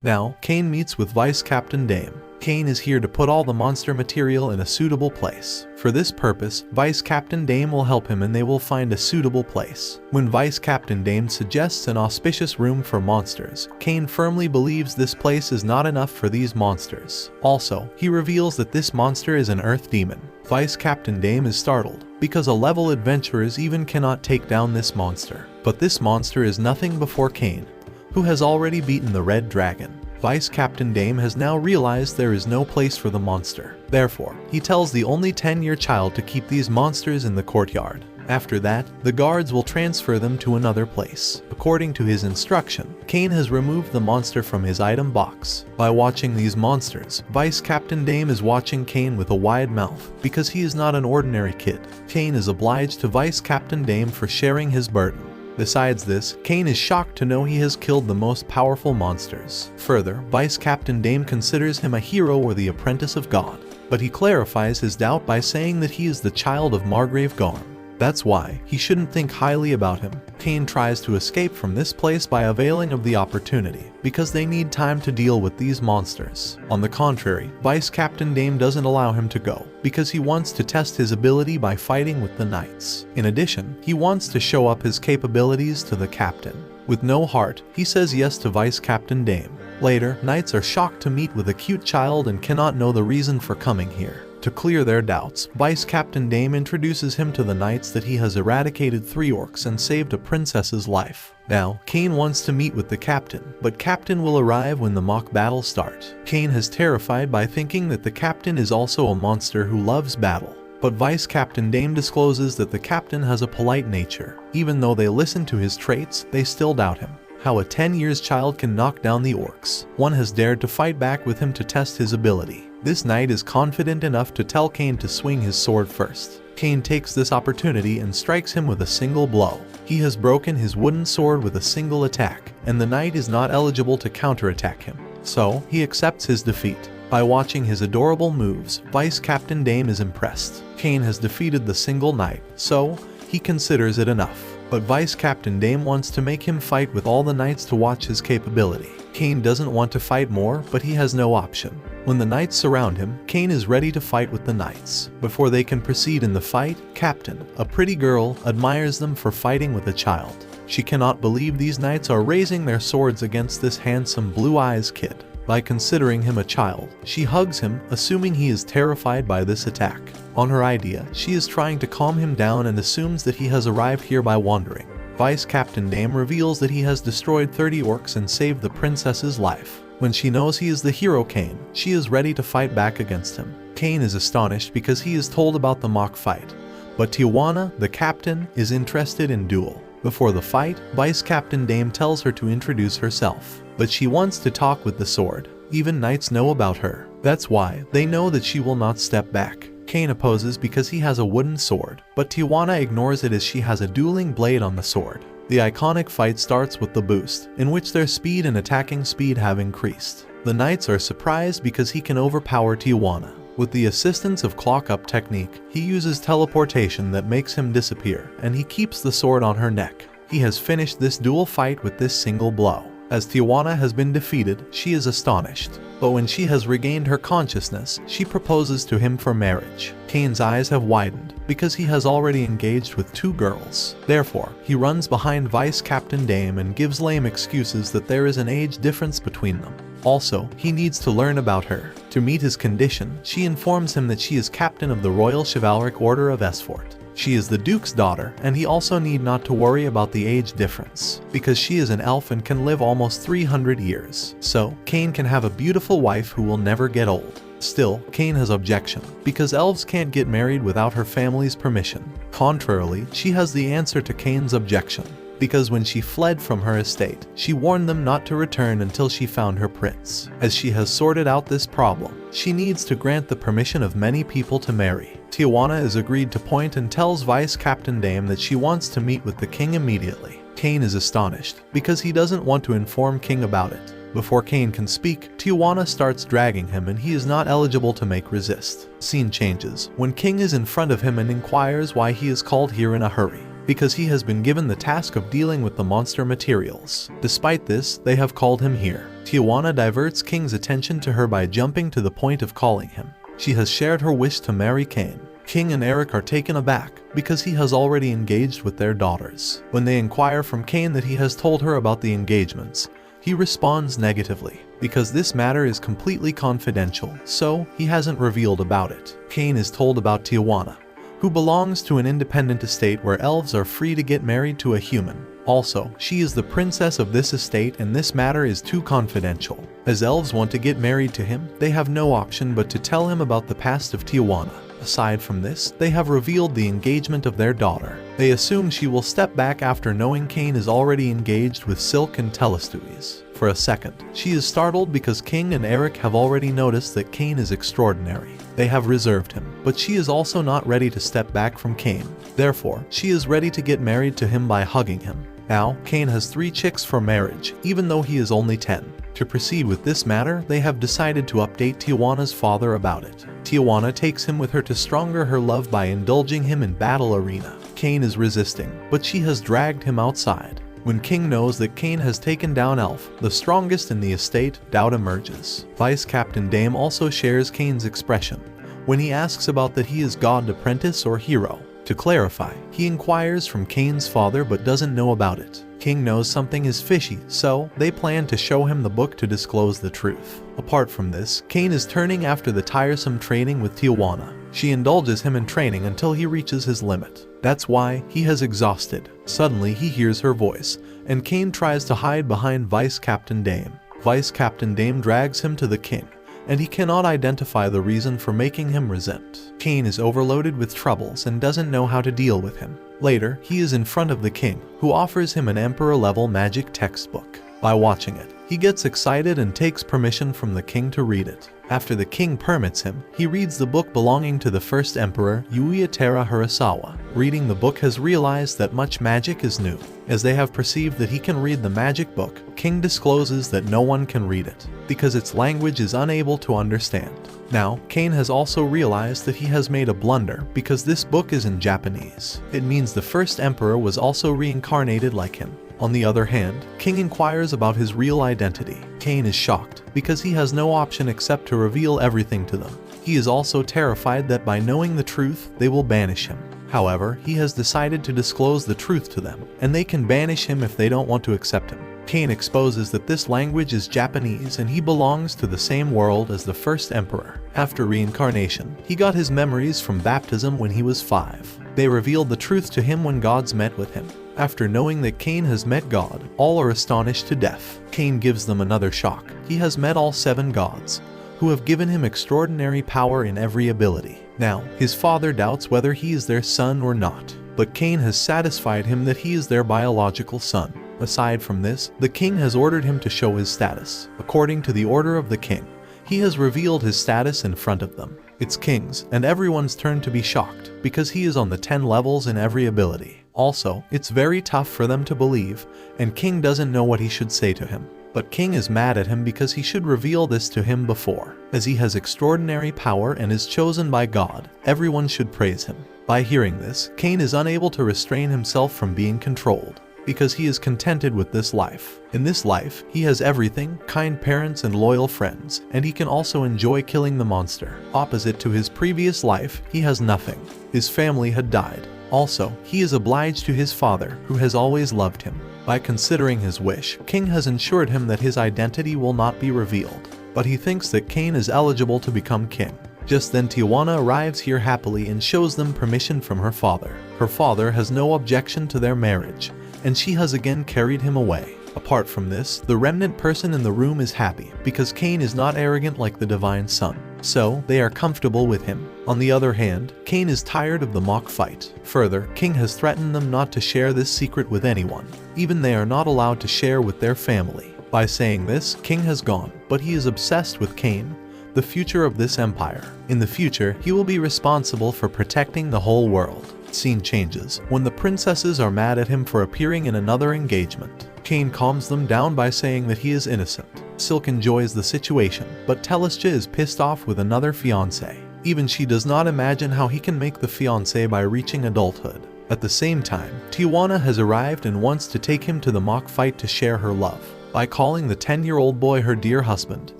Now, Cain meets with Vice Captain Dame. Cain is here to put all the monster material in a suitable place. For this purpose, Vice Captain Dame will help him and they will find a suitable place. When Vice Captain Dame suggests an auspicious room for monsters, Cain firmly believes this place is not enough for these monsters. Also, he reveals that this monster is an earth demon. Vice Captain Dame is startled, because a level adventurers even cannot take down this monster. But this monster is nothing before Cain, who has already beaten the red dragon. Vice Captain Dame has now realized there is no place for the monster. Therefore, he tells the only 10-year child to keep these monsters in the courtyard. After that, the guards will transfer them to another place. According to his instruction, Cain has removed the monster from his item box. By watching these monsters, Vice Captain Dame is watching Cain with a wide mouth, because he is not an ordinary kid. Cain is obliged to Vice Captain Dame for sharing his burden. Besides this, Cain is shocked to know he has killed the most powerful monsters. Further, Vice Captain Dame considers him a hero or the apprentice of God. But he clarifies his doubt by saying that he is the child of Margrave Gorm. That's why he shouldn't think highly about him. Cain tries to escape from this place by availing of the opportunity, because they need time to deal with these monsters. On the contrary, Vice Captain Dame doesn't allow him to go, because he wants to test his ability by fighting with the knights. In addition, he wants to show up his capabilities to the captain. With no heart, he says yes to Vice Captain Dame. Later, knights are shocked to meet with a cute child and cannot know the reason for coming here. To clear their doubts, Vice Captain Dame introduces him to the knights that he has eradicated 3 orcs and saved a princess's life. Now, Cain wants to meet with the captain, but captain will arrive when the mock battle starts. Cain is terrified by thinking that the captain is also a monster who loves battle. But Vice Captain Dame discloses that the captain has a polite nature. Even though they listen to his traits, they still doubt him. How a 10-year child can knock down the orcs. One has dared to fight back with him to test his ability. This knight is confident enough to tell Cain to swing his sword first. Cain takes this opportunity and strikes him with a single blow. He has broken his wooden sword with a single attack, and the knight is not eligible to counterattack him. So, he accepts his defeat. By watching his adorable moves, Vice Captain Dame is impressed. Cain has defeated the single knight, so he considers it enough. But Vice Captain Dame wants to make him fight with all the knights to watch his capability. Cain doesn't want to fight more, but he has no option. When the knights surround him, Cain is ready to fight with the knights. Before they can proceed in the fight, Captain, a pretty girl, admires them for fighting with a child. She cannot believe these knights are raising their swords against this handsome blue-eyes kid. By considering him a child, she hugs him, assuming he is terrified by this attack. On her idea, she is trying to calm him down and assumes that he has arrived here by wandering. Vice Captain Dame reveals that he has destroyed 30 orcs and saved the princess's life. When she knows he is the hero Cain, she is ready to fight back against him. Cain is astonished because he is told about the mock fight. But Tijuana, the captain, is interested in duel. Before the fight, Vice Captain Dame tells her to introduce herself. But she wants to talk with the sword. Even knights know about her. That's why they know that she will not step back. Cain opposes because he has a wooden sword, but Tijuana ignores it as she has a dueling blade on the sword. The iconic fight starts with the boost, in which their speed and attacking speed have increased. The knights are surprised because he can overpower Tijuana. With the assistance of clock-up technique, he uses teleportation that makes him disappear, and he keeps the sword on her neck. He has finished this duel fight with this single blow. As Tijuana has been defeated, she is astonished. But when she has regained her consciousness, she proposes to him for marriage. Cain's eyes have widened, because he has already engaged with 2 girls. Therefore, he runs behind Vice Captain Dame and gives lame excuses that there is an age difference between them. Also, he needs to learn about her. To meet his condition, she informs him that she is captain of the Royal Chivalric Order of Esfort. She is the Duke's daughter, and he also need not to worry about the age difference, because she is an elf and can live almost 300 years. So, Cain can have a beautiful wife who will never get old. Still, Cain has objection, because elves can't get married without her family's permission. Contrarily, she has the answer to Cain's objection, because when she fled from her estate, she warned them not to return until she found her prince. As she has sorted out this problem, she needs to grant the permission of many people to marry. Tijuana is agreed to point and tells Vice Captain Dame that she wants to meet with the king immediately. Cain is astonished, because he doesn't want to inform King about it. Before Cain can speak, Tijuana starts dragging him and he is not eligible to make resist. Scene changes when King is in front of him and inquires why he is called here in a hurry. Because he has been given the task of dealing with the monster materials. Despite this, they have called him here. Tijuana diverts King's attention to her by jumping to the point of calling him. She has shared her wish to marry Cain. King and Eric are taken aback because he has already engaged with their daughters. When they inquire from Cain that he has told her about the engagements, he responds negatively because this matter is completely confidential, so he hasn't revealed about it. Cain is told about Tijuana, who belongs to an independent estate where elves are free to get married to a human. Also, she is the princess of this estate and this matter is too confidential. As elves want to get married to him, they have no option but to tell him about the past of Tijuana. Aside from this, they have revealed the engagement of their daughter. They assume she will step back after knowing Cain is already engaged with Silk and Telestuis. For a second, she is startled because King and Eric have already noticed that Cain is extraordinary. They have reserved him, but she is also not ready to step back from Cain. Therefore, she is ready to get married to him by hugging him. Now, Cain has 3 chicks for marriage, even though he is only 10. To proceed with this matter, they have decided to update Tijuana's father about it. Tijuana takes him with her to stronger her love by indulging him in battle arena. Cain is resisting, but she has dragged him outside. When King knows that Cain has taken down Elf, the strongest in the estate, doubt emerges. Vice Captain Dame also shares Cain's expression when he asks about that he is God apprentice or hero. To clarify, he inquires from Cain's father but doesn't know about it. King knows something is fishy, so they plan to show him the book to disclose the truth. Apart from this, Cain is turning after the tiresome training with Tijuana. She indulges him in training until he reaches his limit. That's why he has exhausted. Suddenly he hears her voice, and Cain tries to hide behind Vice Captain Dame. Vice Captain Dame drags him to the king, and he cannot identify the reason for making him resent. Cain is overloaded with troubles and doesn't know how to deal with him. Later, he is in front of the king, who offers him an emperor-level magic textbook. By watching it, he gets excited and takes permission from the king to read it. After the king permits him, he reads the book belonging to the first emperor, Ueyatera Hirasawa. Reading the book has realized that much magic is new. As they have perceived that he can read the magic book, King discloses that no one can read it, because its language is unable to understand. Now, Cain has also realized that he has made a blunder because this book is in Japanese. It means the first emperor was also reincarnated like him. On the other hand, King inquires about his real identity. Cain is shocked because he has no option except to reveal everything to them. He is also terrified that by knowing the truth, they will banish him. However, he has decided to disclose the truth to them, and they can banish him if they don't want to accept him. Cain exposes that this language is Japanese and he belongs to the same world as the first emperor. After reincarnation, he got his memories from baptism when he was 5. They revealed the truth to him when gods met with him. After knowing that Cain has met God, all are astonished to death. Cain gives them another shock. He has met all 7 gods, who have given him extraordinary power in every ability. Now, his father doubts whether he is their son or not, but Cain has satisfied him that he is their biological son. Aside from this, the king has ordered him to show his status. According to the order of the king, he has revealed his status in front of them. It's King's, and everyone's turn to be shocked, because he is on the 10 levels in every ability. Also, it's very tough for them to believe, and King doesn't know what he should say to him. But King is mad at him because he should reveal this to him before. As he has extraordinary power and is chosen by God, everyone should praise him. By hearing this, Cain is unable to restrain himself from being controlled, because he is contented with this life. In this life, he has everything, kind parents and loyal friends, and he can also enjoy killing the monster. Opposite to his previous life, he has nothing. His family had died. Also, he is obliged to his father, who has always loved him. By considering his wish, King has ensured him that his identity will not be revealed, but he thinks that Cain is eligible to become king. Just then Tijuana arrives here happily and shows them permission from her father. Her father has no objection to their marriage, and she has again carried him away. Apart from this, the remnant person in the room is happy because Cain is not arrogant like the divine son, so they are comfortable with him. On the other hand, Cain is tired of the mock fight. Further, King has threatened them not to share this secret with anyone. Even they are not allowed to share with their family. By saying this, King has gone, but he is obsessed with Cain, the future of this empire. In the future, he will be responsible for protecting the whole world. Scene changes when the princesses are mad at him for appearing in another engagement. Cain calms them down by saying that he is innocent. Silk enjoys the situation, but Telestia is pissed off with another fiancé. Even she does not imagine how he can make the fiancé by reaching adulthood. At the same time, Tijuana has arrived and wants to take him to the mock fight to share her love. By calling the 10-year-old boy her dear husband,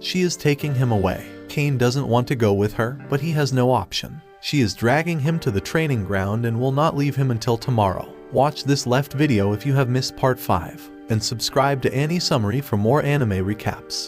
she is taking him away. Kane doesn't want to go with her, but he has no option. She is dragging him to the training ground and will not leave him until tomorrow. Watch this left video if you have missed part 5, and subscribe to Annie Summary for more anime recaps.